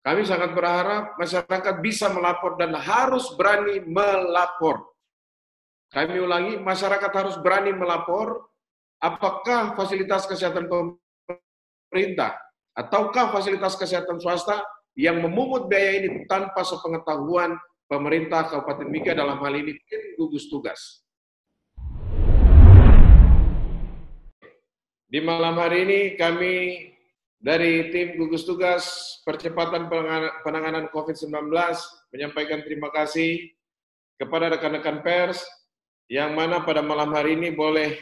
Kami sangat berharap masyarakat bisa melapor dan harus berani melapor. Kami ulangi, masyarakat harus berani melapor apakah fasilitas kesehatan pemerintah ataukah fasilitas kesehatan swasta yang memungut biaya ini tanpa sepengetahuan pemerintah Kabupaten Mika, dalam hal ini tim gugus tugas. Di malam hari ini kami dari tim gugus tugas percepatan penanganan COVID-19 menyampaikan terima kasih kepada rekan-rekan pers yang mana pada malam hari ini boleh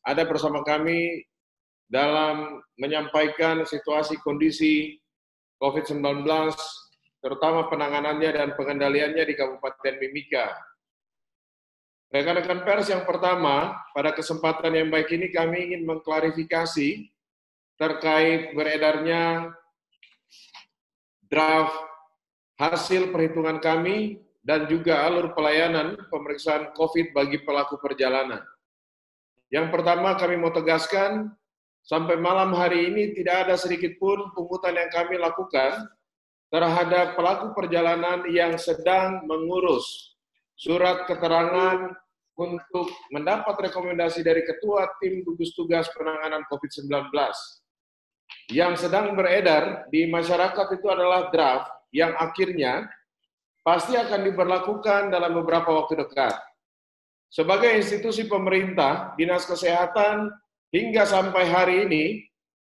ada bersama kami dalam menyampaikan situasi kondisi COVID-19, terutama penanganannya dan pengendaliannya di Kabupaten Mimika. Rekan-rekan pers, yang pertama, pada kesempatan yang baik ini kami ingin mengklarifikasi terkait beredarnya draft hasil perhitungan kami dan juga alur pelayanan pemeriksaan COVID bagi pelaku perjalanan. Yang pertama, kami mau tegaskan, sampai malam hari ini tidak ada sedikit pun pungutan yang kami lakukan terhadap pelaku perjalanan yang sedang mengurus surat keterangan untuk mendapat rekomendasi dari Ketua Tim Gugus Tugas Penanganan COVID-19. Yang sedang beredar di masyarakat itu adalah draft yang akhirnya pasti akan diberlakukan dalam beberapa waktu dekat. Sebagai institusi pemerintah, Dinas Kesehatan hingga sampai hari ini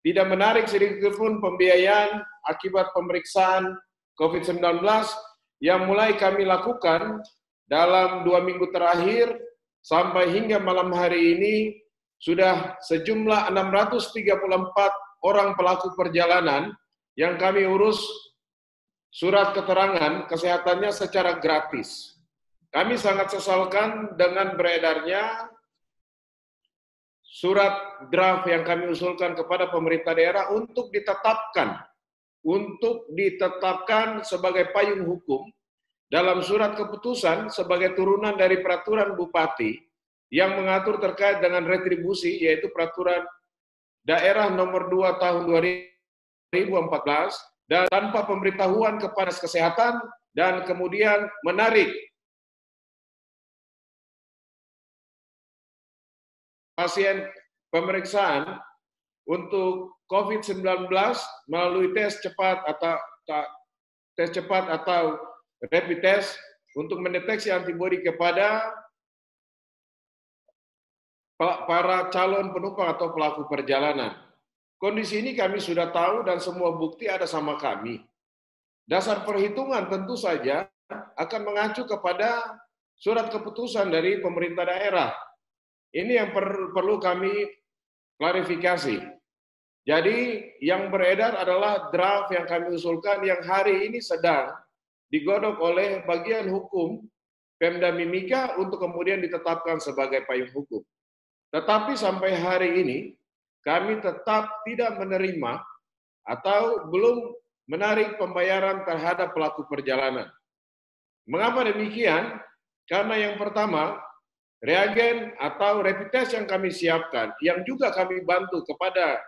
tidak menarik sedikit pun pembiayaan akibat pemeriksaan COVID-19 yang mulai kami lakukan dalam 2 minggu terakhir sampai hingga malam hari ini sudah sejumlah 634 orang pelaku perjalanan yang kami urus surat keterangan kesehatannya secara gratis. Kami sangat sesalkan dengan beredarnya surat draft yang kami usulkan kepada pemerintah daerah untuk ditetapkan sebagai payung hukum dalam surat keputusan sebagai turunan dari peraturan Bupati yang mengatur terkait dengan retribusi, yaitu peraturan daerah nomor 2 tahun 2014, dan tanpa pemberitahuan kepada kesehatan dan kemudian menarik pasien pemeriksaan untuk COVID-19 melalui tes cepat atau rapid test untuk mendeteksi antibodi kepada para calon penumpang atau pelaku perjalanan. Kondisi ini kami sudah tahu dan semua bukti ada sama kami. Dasar perhitungan tentu saja akan mengacu kepada surat keputusan dari pemerintah daerah. Ini yang perlu kami klarifikasi. Jadi yang beredar adalah draft yang kami usulkan yang hari ini sedang digodok oleh bagian hukum Pemda Mimika untuk kemudian ditetapkan sebagai payung hukum. Tetapi sampai hari ini kami tetap tidak menerima atau belum menarik pembayaran terhadap pelaku perjalanan. Mengapa demikian? Karena yang pertama, reagen atau rapid test yang kami siapkan, yang juga kami bantu kepada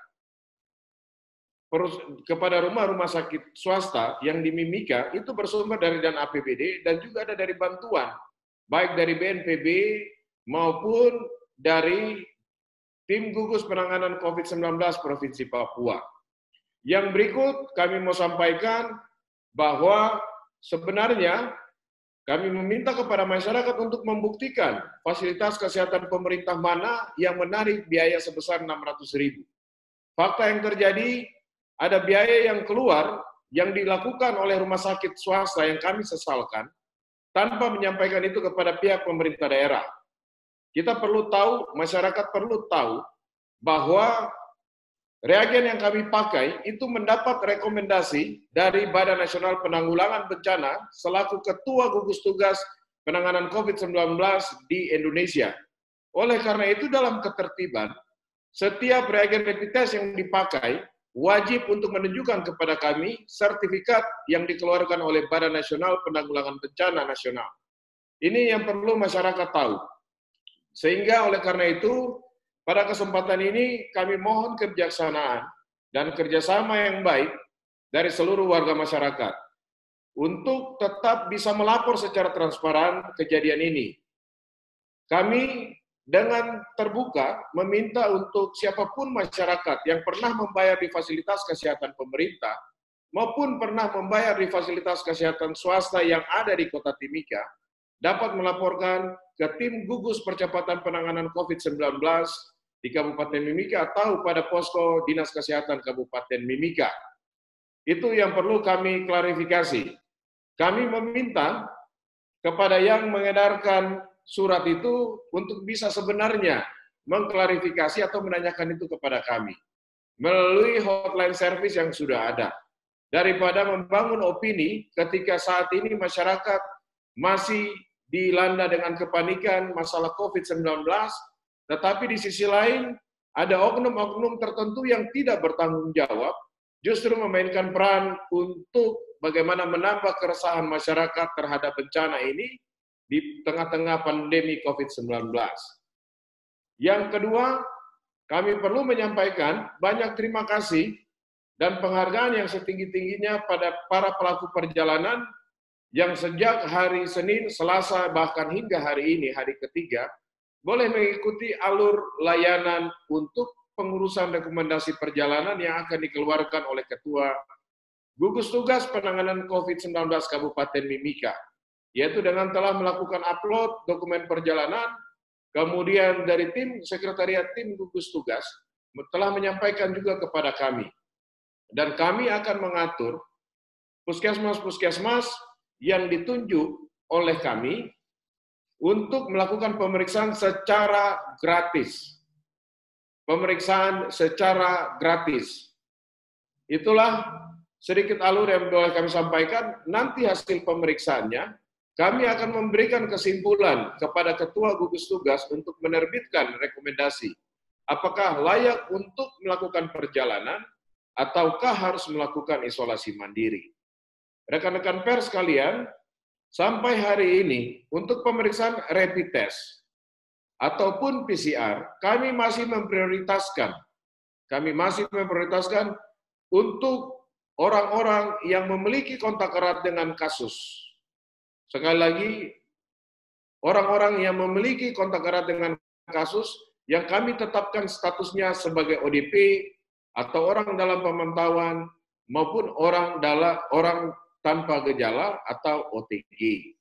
rumah-rumah sakit swasta yang di Mimika, itu bersumber dari dana APBD dan juga ada dari bantuan, baik dari BNPB maupun dari Tim Gugus Penanganan COVID-19 Provinsi Papua. Yang berikut kami mau sampaikan bahwa sebenarnya kami meminta kepada masyarakat untuk membuktikan fasilitas kesehatan pemerintah mana yang menarik biaya sebesar 600.000. Fakta yang terjadi, ada biaya yang keluar yang dilakukan oleh rumah sakit swasta yang kami sesalkan tanpa menyampaikan itu kepada pihak pemerintah daerah. Kita perlu tahu, masyarakat perlu tahu bahwa reagen yang kami pakai itu mendapat rekomendasi dari Badan Nasional Penanggulangan Bencana selaku Ketua Gugus Tugas Penanganan COVID-19 di Indonesia. Oleh karena itu dalam ketertiban, setiap reagen rapid test yang dipakai wajib untuk menunjukkan kepada kami sertifikat yang dikeluarkan oleh Badan Nasional Penanggulangan Bencana Nasional. Ini yang perlu masyarakat tahu. Sehingga oleh karena itu, pada kesempatan ini kami mohon kebijaksanaan dan kerjasama yang baik dari seluruh warga masyarakat. untuk tetap bisa melapor secara transparan kejadian ini. Kami dengan terbuka meminta untuk siapapun masyarakat yang pernah membayar di fasilitas kesehatan pemerintah maupun pernah membayar di fasilitas kesehatan swasta yang ada di Kota Timika dapat melaporkan ke tim gugus percepatan penanganan COVID-19 di Kabupaten Mimika atau pada posko Dinas Kesehatan Kabupaten Mimika. Itu yang perlu kami klarifikasi. Kami meminta kepada yang mengedarkan surat itu untuk bisa sebenarnya mengklarifikasi atau menanyakan itu kepada kami melalui hotline service yang sudah ada. Daripada membangun opini ketika saat ini masyarakat masih dilanda dengan kepanikan masalah COVID-19, tetapi di sisi lain ada oknum-oknum tertentu yang tidak bertanggung jawab, justru memainkan peran untuk bagaimana menambah keresahan masyarakat terhadap bencana ini di tengah-tengah pandemi COVID-19. Yang kedua, kami perlu menyampaikan banyak terima kasih dan penghargaan yang setinggi-tingginya pada para pelaku perjalanan yang sejak hari Senin, Selasa, bahkan hingga hari ini, hari ketiga, boleh mengikuti alur layanan untuk pengurusan rekomendasi perjalanan yang akan dikeluarkan oleh Ketua Gugus Tugas Penanganan COVID-19 Kabupaten Mimika, yaitu dengan telah melakukan upload dokumen perjalanan, kemudian dari tim sekretariat tim gugus tugas telah menyampaikan juga kepada kami. Dan kami akan mengatur puskesmas-puskesmas yang ditunjuk oleh kami untuk melakukan pemeriksaan secara gratis. Pemeriksaan secara gratis. Itulah sedikit alur yang boleh kami sampaikan. Nanti hasil pemeriksaannya, kami akan memberikan kesimpulan kepada Ketua Gugus Tugas untuk menerbitkan rekomendasi. Apakah layak untuk melakukan perjalanan, ataukah harus melakukan isolasi mandiri. Rekan-rekan pers sekalian, sampai hari ini untuk pemeriksaan rapid test ataupun PCR, kami masih memprioritaskan untuk orang-orang yang memiliki kontak erat dengan kasus. Sekali lagi, orang-orang yang memiliki kontak erat dengan kasus yang kami tetapkan statusnya sebagai ODP atau orang dalam pemantauan maupun orang tanpa gejala atau OTG.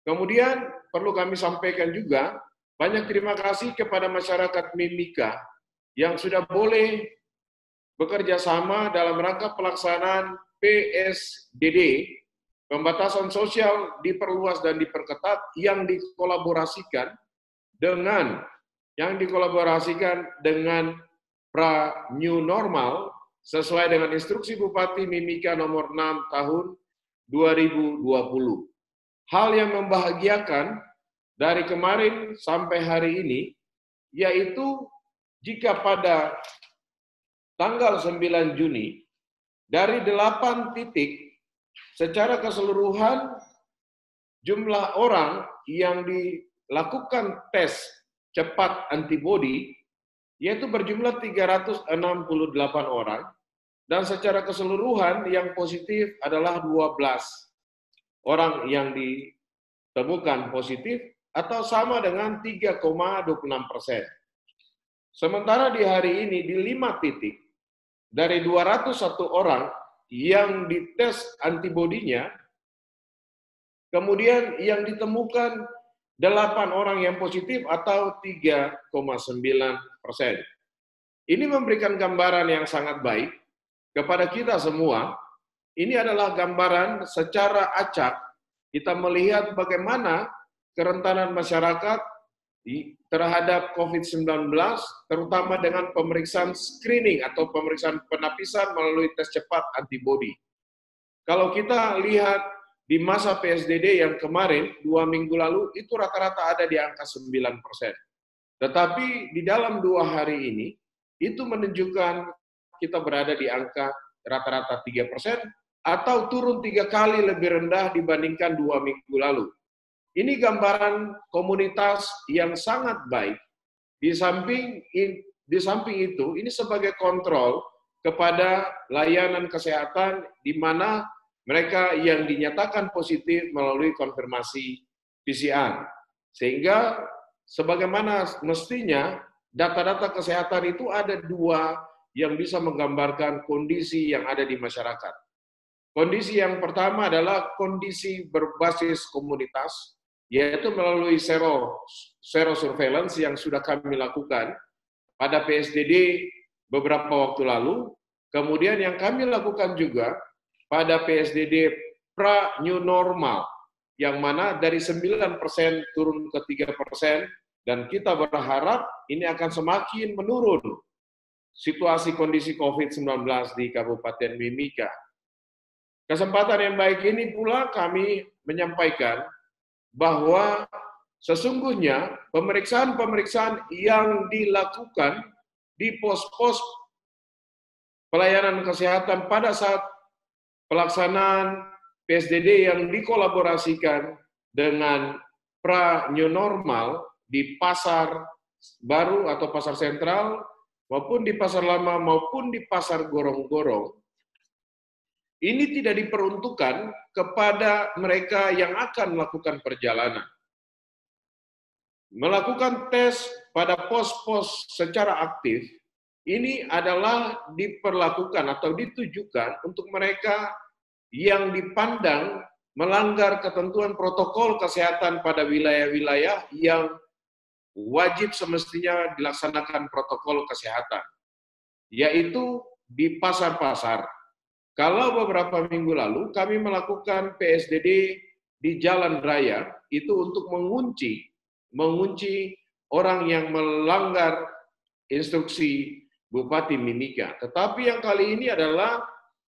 Kemudian perlu kami sampaikan juga banyak terima kasih kepada masyarakat Mimika yang sudah boleh bekerja sama dalam rangka pelaksanaan PSBB, pembatasan sosial diperluas dan diperketat yang dikolaborasikan dengan pra new normal sesuai dengan instruksi Bupati Mimika nomor 6 tahun 2020. Hal yang membahagiakan dari kemarin sampai hari ini, yaitu jika pada tanggal 9 Juni, dari 8 titik, secara keseluruhan jumlah orang yang dilakukan tes cepat antibodi yaitu berjumlah 368 orang, dan secara keseluruhan yang positif adalah 12 orang yang ditemukan positif, atau sama dengan 3,26%. Sementara di hari ini di 5 titik, dari 201 orang yang dites antibodinya, kemudian yang ditemukan 8 orang yang positif atau 3,9%. Ini memberikan gambaran yang sangat baik kepada kita semua. Ini adalah gambaran secara acak kita melihat bagaimana kerentanan masyarakat terhadap COVID-19, terutama dengan pemeriksaan screening atau pemeriksaan penapisan melalui tes cepat antibodi. Kalau kita lihat di masa PSBB yang kemarin, 2 minggu lalu, itu rata-rata ada di angka 9%. Tetapi di dalam 2 hari ini, itu menunjukkan kita berada di angka rata-rata 3%, atau turun 3 kali lebih rendah dibandingkan 2 minggu lalu. Ini gambaran komunitas yang sangat baik. Di samping itu, ini sebagai kontrol kepada layanan kesehatan di mana mereka yang dinyatakan positif melalui konfirmasi PCR. Sehingga sebagaimana mestinya data-data kesehatan itu ada dua yang bisa menggambarkan kondisi yang ada di masyarakat. Kondisi yang pertama adalah kondisi berbasis komunitas, yaitu melalui serosurveillance yang sudah kami lakukan pada PSDD beberapa waktu lalu. Kemudian yang kami lakukan juga pada PSDD pra-new normal, yang mana dari 9% turun ke 3%, dan kita berharap ini akan semakin menurun situasi kondisi COVID-19 di Kabupaten Mimika. Kesempatan yang baik ini pula kami menyampaikan bahwa sesungguhnya pemeriksaan-pemeriksaan yang dilakukan di pos-pos pelayanan kesehatan pada saat pelaksanaan PSDD yang dikolaborasikan dengan pra-new normal di pasar baru atau pasar sentral, maupun di pasar lama, maupun di pasar gorong-gorong, ini tidak diperuntukkan kepada mereka yang akan melakukan perjalanan. Melakukan tes pada pos-pos secara aktif, ini adalah diperlakukan atau ditujukan untuk mereka yang dipandang melanggar ketentuan protokol kesehatan pada wilayah-wilayah yang wajib semestinya dilaksanakan protokol kesehatan, yaitu di pasar-pasar. Kalau beberapa minggu lalu kami melakukan PSDD di jalan raya, itu untuk mengunci orang yang melanggar instruksi Bupati Mimika. Tetapi yang kali ini adalah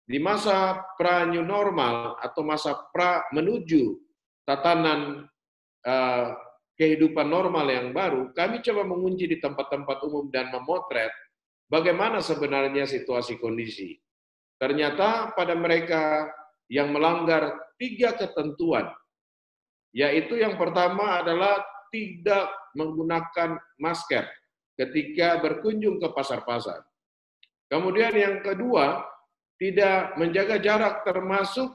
di masa pra-new normal atau masa pra menuju tatanan kehidupan normal yang baru, kami coba mengunci di tempat-tempat umum dan memotret bagaimana sebenarnya situasi kondisi. Ternyata pada mereka yang melanggar 3 ketentuan, yaitu yang pertama adalah tidak menggunakan masker ketika berkunjung ke pasar-pasar. Kemudian yang kedua, tidak menjaga jarak, termasuk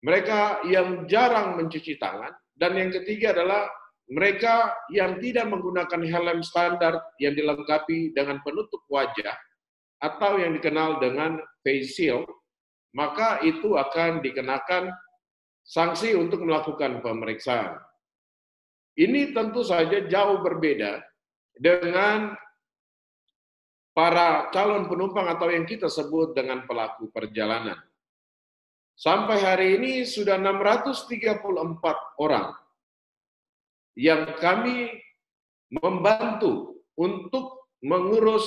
mereka yang jarang mencuci tangan. Dan yang ketiga adalah mereka yang tidak menggunakan helm standar yang dilengkapi dengan penutup wajah atau yang dikenal dengan face shield, maka itu akan dikenakan sanksi untuk melakukan pemeriksaan. Ini tentu saja jauh berbeda dengan para calon penumpang atau yang kita sebut dengan pelaku perjalanan. Sampai hari ini sudah 634 orang yang kami membantu untuk mengurus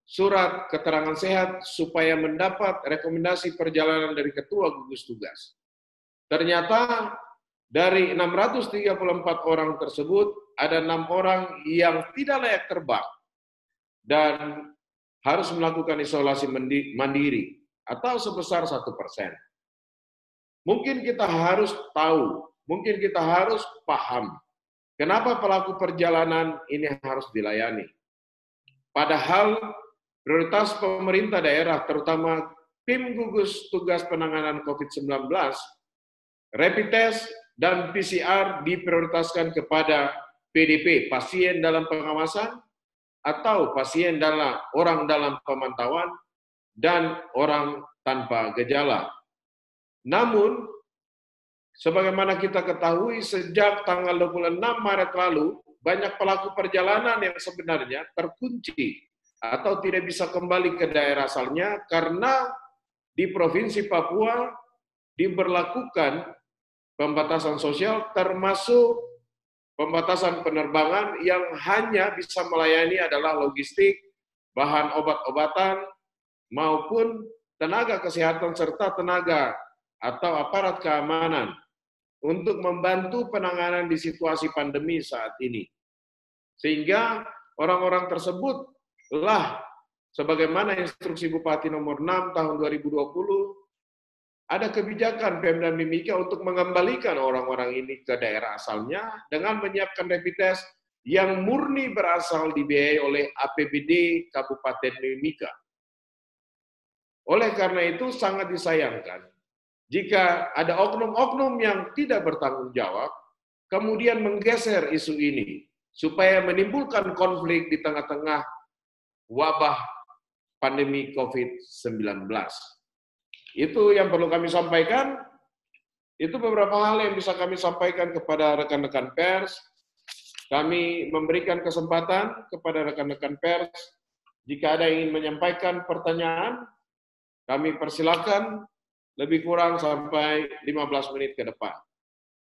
surat keterangan sehat supaya mendapat rekomendasi perjalanan dari Ketua Gugus Tugas. Ternyata dari 634 orang tersebut, ada 6 orang yang tidak layak terbang dan harus melakukan isolasi mandiri atau sebesar 1%. Mungkin kita harus tahu, mungkin kita harus paham kenapa pelaku perjalanan ini harus dilayani. Padahal prioritas pemerintah daerah, terutama tim gugus tugas penanganan COVID-19, rapid test dan PCR diprioritaskan kepada PDP, pasien dalam pengawasan, atau pasien orang dalam pemantauan, dan orang tanpa gejala. Namun, sebagaimana kita ketahui, sejak tanggal 26 Maret lalu, banyak pelaku perjalanan yang sebenarnya terkunci atau tidak bisa kembali ke daerah asalnya karena di Provinsi Papua diberlakukan pembatasan sosial, termasuk pembatasan penerbangan yang hanya bisa melayani adalah logistik, bahan obat-obatan, maupun tenaga kesehatan serta tenaga atau aparat keamanan untuk membantu penanganan di situasi pandemi saat ini. Sehingga orang-orang tersebut lah, sebagaimana instruksi Bupati nomor 6 tahun 2020, ada kebijakan Pemda Mimika untuk mengembalikan orang-orang ini ke daerah asalnya dengan menyiapkan rapid test yang murni berasal dibiayai oleh APBD Kabupaten Mimika. Oleh karena itu sangat disayangkan jika ada oknum-oknum yang tidak bertanggung jawab, kemudian menggeser isu ini, supaya menimbulkan konflik di tengah-tengah wabah pandemi COVID-19. Itu yang perlu kami sampaikan. Itu beberapa hal yang bisa kami sampaikan kepada rekan-rekan pers. Kami memberikan kesempatan kepada rekan-rekan pers. Jika ada yang ingin menyampaikan pertanyaan, kami persilakan lebih kurang sampai 15 menit ke depan.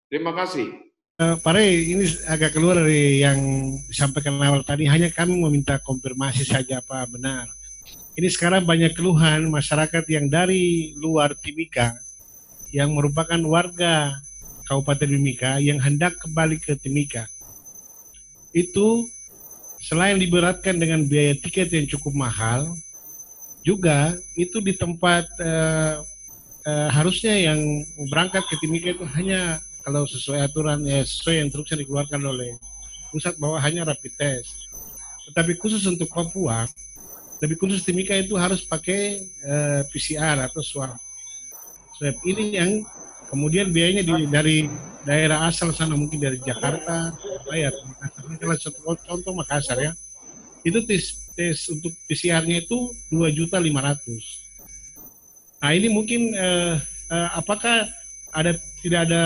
Terima kasih. Pak Rey, ini agak keluar dari yang disampaikan awal tadi. Hanya kami meminta konfirmasi saja apa benar. Ini sekarang banyak keluhan masyarakat yang dari luar Timika, yang merupakan warga Kabupaten Mimika yang hendak kembali ke Timika. Itu selain diberatkan dengan biaya tiket yang cukup mahal, juga itu di tempat harusnya yang berangkat ke Timika itu hanya kalau sesuai aturan, sesuai instruksi yang dikeluarkan oleh pusat bahwa hanya rapid test. Tetapi khusus untuk Papua, lebih khusus Timika itu harus pakai PCR atau swab. Swab ini yang kemudian biayanya dari daerah asal sana, mungkin dari Jakarta, bayar. Kalau satu contoh Makassar ya, itu tes untuk PCR-nya itu 2.500.000. Nah ini mungkin apakah tidak ada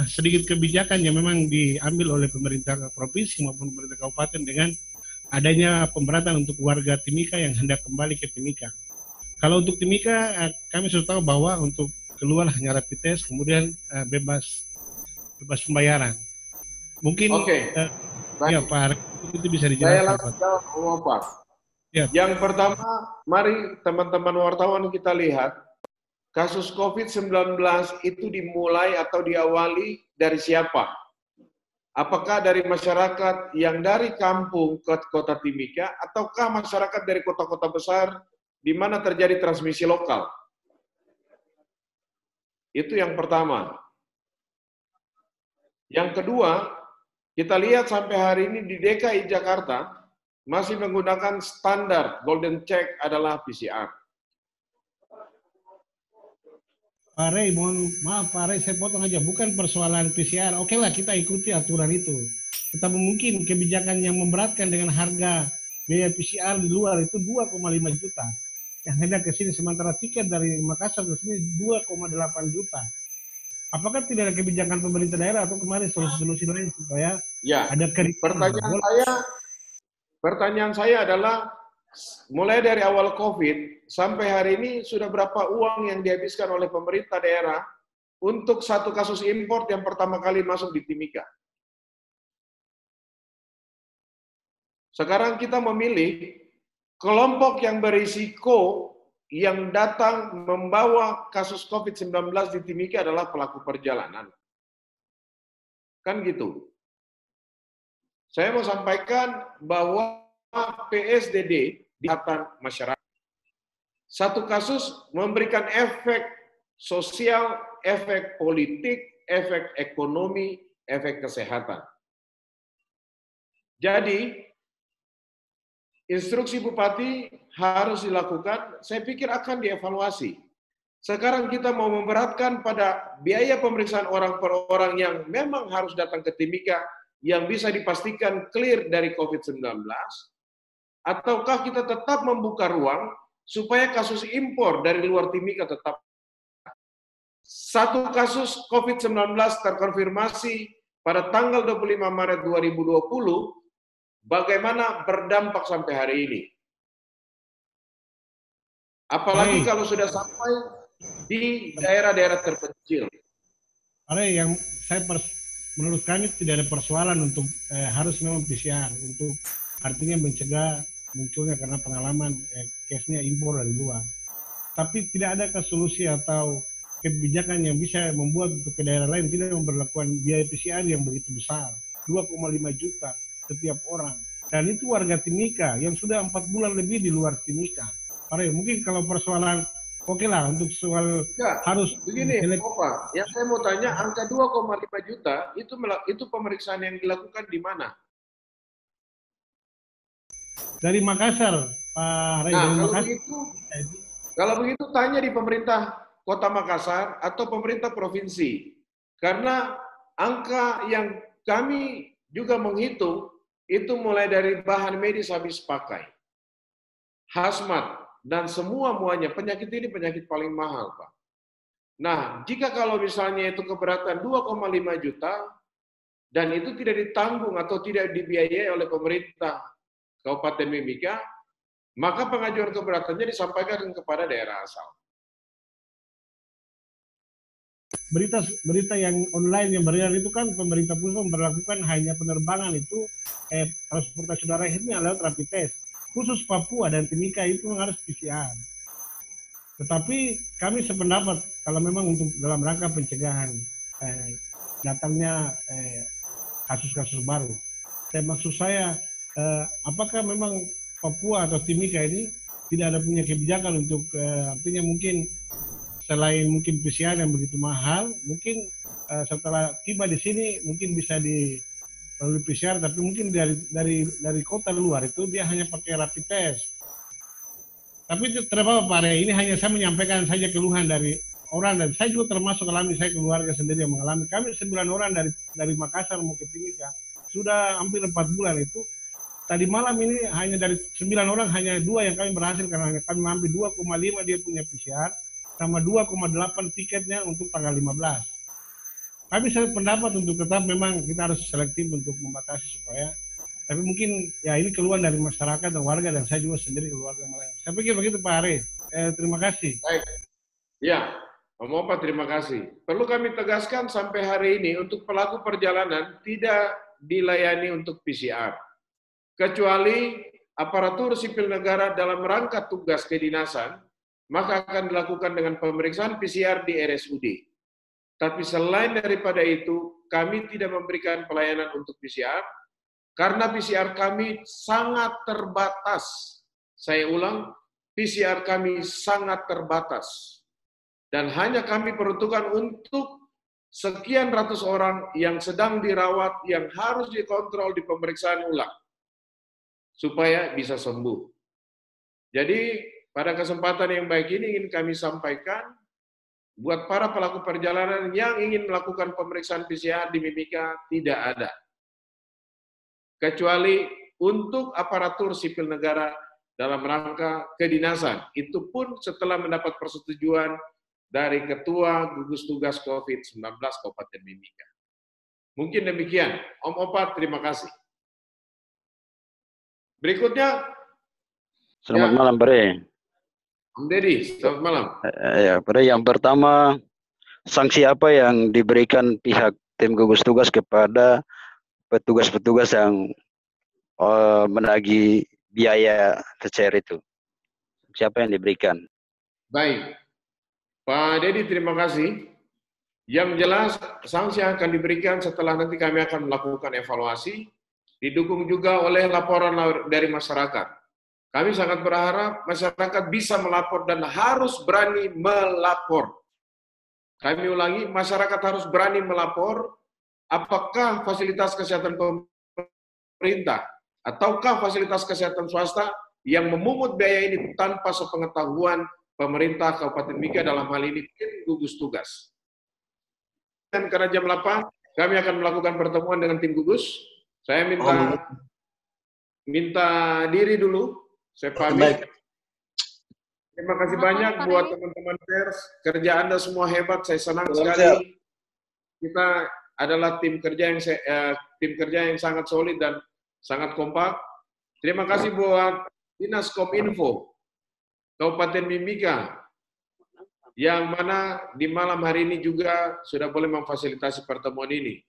sedikit kebijakan yang memang diambil oleh pemerintah provinsi maupun pemerintah kabupaten dengan adanya pemberatan untuk warga Timika yang hendak kembali ke Timika. Kalau untuk Timika, kami sudah tahu bahwa untuk keluar hanya rapid test, kemudian bebas pembayaran. Mungkin ya Pak, itu bisa dijelaskan. Saya langsung jawab, Pak. Ya. Yang pertama, mari teman-teman wartawan kita lihat, kasus COVID-19 itu dimulai atau diawali dari siapa? Apakah dari masyarakat yang dari kampung ke kota Timika, ataukah masyarakat dari kota-kota besar di mana terjadi transmisi lokal? Itu yang pertama. Yang kedua, kita lihat sampai hari ini di DKI Jakarta masih menggunakan standar golden check adalah PCR. Pak Rey, mohon maaf Pak Rey, saya potong aja. Bukan persoalan PCR. Oke lah, kita ikuti aturan itu. Tetapi mungkin kebijakan yang memberatkan dengan harga biaya PCR di luar itu 2,5 juta. Yang hendak ke sini, sementara tiket dari Makassar ke sini 2,8 juta. Apakah tidak ada kebijakan pemerintah daerah atau kemarin solusi-solusi lain supaya ada keributan? Pertanyaan saya adalah, mulai dari awal COVID sampai hari ini sudah berapa uang yang dihabiskan oleh pemerintah daerah untuk satu kasus import yang pertama kali masuk di Timika? Sekarang kita memilih kelompok yang berisiko yang datang membawa kasus COVID-19 di Timika adalah pelaku perjalanan. Kan gitu. Saya mau sampaikan bahwa PSDD di hadapan masyarakat. Satu kasus memberikan efek sosial, efek politik, efek ekonomi, efek kesehatan. Jadi, instruksi Bupati harus dilakukan, saya pikir akan dievaluasi. Sekarang kita mau memberatkan pada biaya pemeriksaan orang per orang yang memang harus datang ke Timika, yang bisa dipastikan clear dari COVID-19, ataukah kita tetap membuka ruang supaya kasus impor dari luar Timika tetap. Satu kasus COVID-19 terkonfirmasi pada tanggal 25 Maret 2020, bagaimana berdampak sampai hari ini. Apalagi kalau sudah sampai di daerah-daerah terpencil. Yang saya menurut kami tidak ada persoalan untuk harus memang PCR untuk artinya mencegah munculnya karena pengalaman case-nya impor dari luar. Tapi tidak ada solusi atau kebijakan yang bisa membuat untuk ke daerah lain tidak memperlakukan biaya PCR yang begitu besar, 2,5 juta setiap orang. Dan itu warga Timika yang sudah 4 bulan lebih di luar Timika. Mungkin kalau persoalan oke lah untuk soal harus begini, Pak. Yang saya mau tanya, angka 2,5 juta itu pemeriksaan yang dilakukan di mana? Dari Makassar, Pak Ray. Nah, kalau begitu tanya di pemerintah Kota Makassar atau pemerintah provinsi. Karena angka yang kami juga menghitung itu mulai dari bahan medis habis pakai, hazmat, dan muanya penyakit ini penyakit paling mahal, Pak. Nah, jika kalau misalnya itu keberatan 2,5 juta dan itu tidak ditanggung atau tidak dibiayai oleh pemerintah Kabupaten Mimika, maka pengajuan keberatannya disampaikan kepada daerah asal. Berita yang online yang beredar itu kan pemerintah pusat memperlakukan hanya penerbangan itu transportasi udara ini lewat rapid test. Khusus Papua dan Timika itu harus PCR. Tetapi kami sependapat kalau memang untuk dalam rangka pencegahan datangnya kasus-kasus baru. Maksud saya, apakah memang Papua atau Timika ini tidak ada punya kebijakan untuk artinya mungkin selain mungkin PCR yang begitu mahal, mungkin setelah tiba di sini mungkin bisa melalui PCR, tapi mungkin dari kota luar itu dia hanya pakai rapid test. Tapi terapa Pak Re, ini hanya saya menyampaikan saja keluhan dari orang, dan saya juga termasuk alami, saya keluarga sendiri yang mengalami. Kami 9 orang dari Makassar mau ke Timika, sudah hampir 4 bulan itu. Tadi malam ini hanya dari 9 orang, hanya 2 yang kami berhasil, karena kami mengambil 2,5 dia punya PCR, sama 2,8 tiketnya untuk tanggal 15. Kami pendapat untuk tetap memang kita harus selektif untuk membatasi supaya, tapi mungkin ya ini keluhan dari masyarakat dan warga, dan saya juga sendiri keluarga Melayu. Saya pikir begitu Pak Are. Terima kasih. Baik. Ya, Om Opa terima kasih. Perlu kami tegaskan sampai hari ini untuk pelaku perjalanan tidak dilayani untuk PCR. Kecuali aparatur sipil negara dalam rangka tugas kedinasan, maka akan dilakukan dengan pemeriksaan PCR di RSUD. Tapi selain daripada itu, kami tidak memberikan pelayanan untuk PCR, karena PCR kami sangat terbatas. Saya ulang, PCR kami sangat terbatas. Dan hanya kami peruntukkan untuk sekian ratus orang yang sedang dirawat, yang harus dikontrol di pemeriksaan ulang, supaya bisa sembuh. Jadi, pada kesempatan yang baik ini ingin kami sampaikan, buat para pelaku perjalanan yang ingin melakukan pemeriksaan PCR di Mimika, tidak ada. Kecuali untuk aparatur sipil negara dalam rangka kedinasan. Itu pun setelah mendapat persetujuan dari Ketua Gugus Tugas COVID-19 Kabupaten Mimika. Mungkin demikian. Om Opat, terima kasih. Berikutnya. Selamat malam, Bre. Om Deddy, selamat malam. Ya, pada yang pertama, sanksi apa yang diberikan pihak tim gugus tugas kepada petugas-petugas yang menagih biaya TCR itu? Siapa yang diberikan? Baik, Pak Deddy, terima kasih. Yang jelas, sanksi yang akan diberikan setelah nanti kami akan melakukan evaluasi, didukung juga oleh laporan dari masyarakat. Kami sangat berharap masyarakat bisa melapor dan harus berani melapor. Kami ulangi, masyarakat harus berani melapor apakah fasilitas kesehatan pemerintah ataukah fasilitas kesehatan swasta yang memungut biaya ini tanpa sepengetahuan pemerintah Kabupaten Mimika, dalam hal ini tim gugus tugas. Dan karena jam 8, kami akan melakukan pertemuan dengan tim gugus. Saya minta diri dulu. Saya pamit. Terima kasih banyak buat teman-teman pers. Kerja Anda semua hebat. Saya senang sekali. Kita adalah tim kerja yang sangat solid dan sangat kompak. Terima kasih buat Dinas Kominfo Kabupaten Mimika, yang mana di malam hari ini juga sudah boleh memfasilitasi pertemuan ini.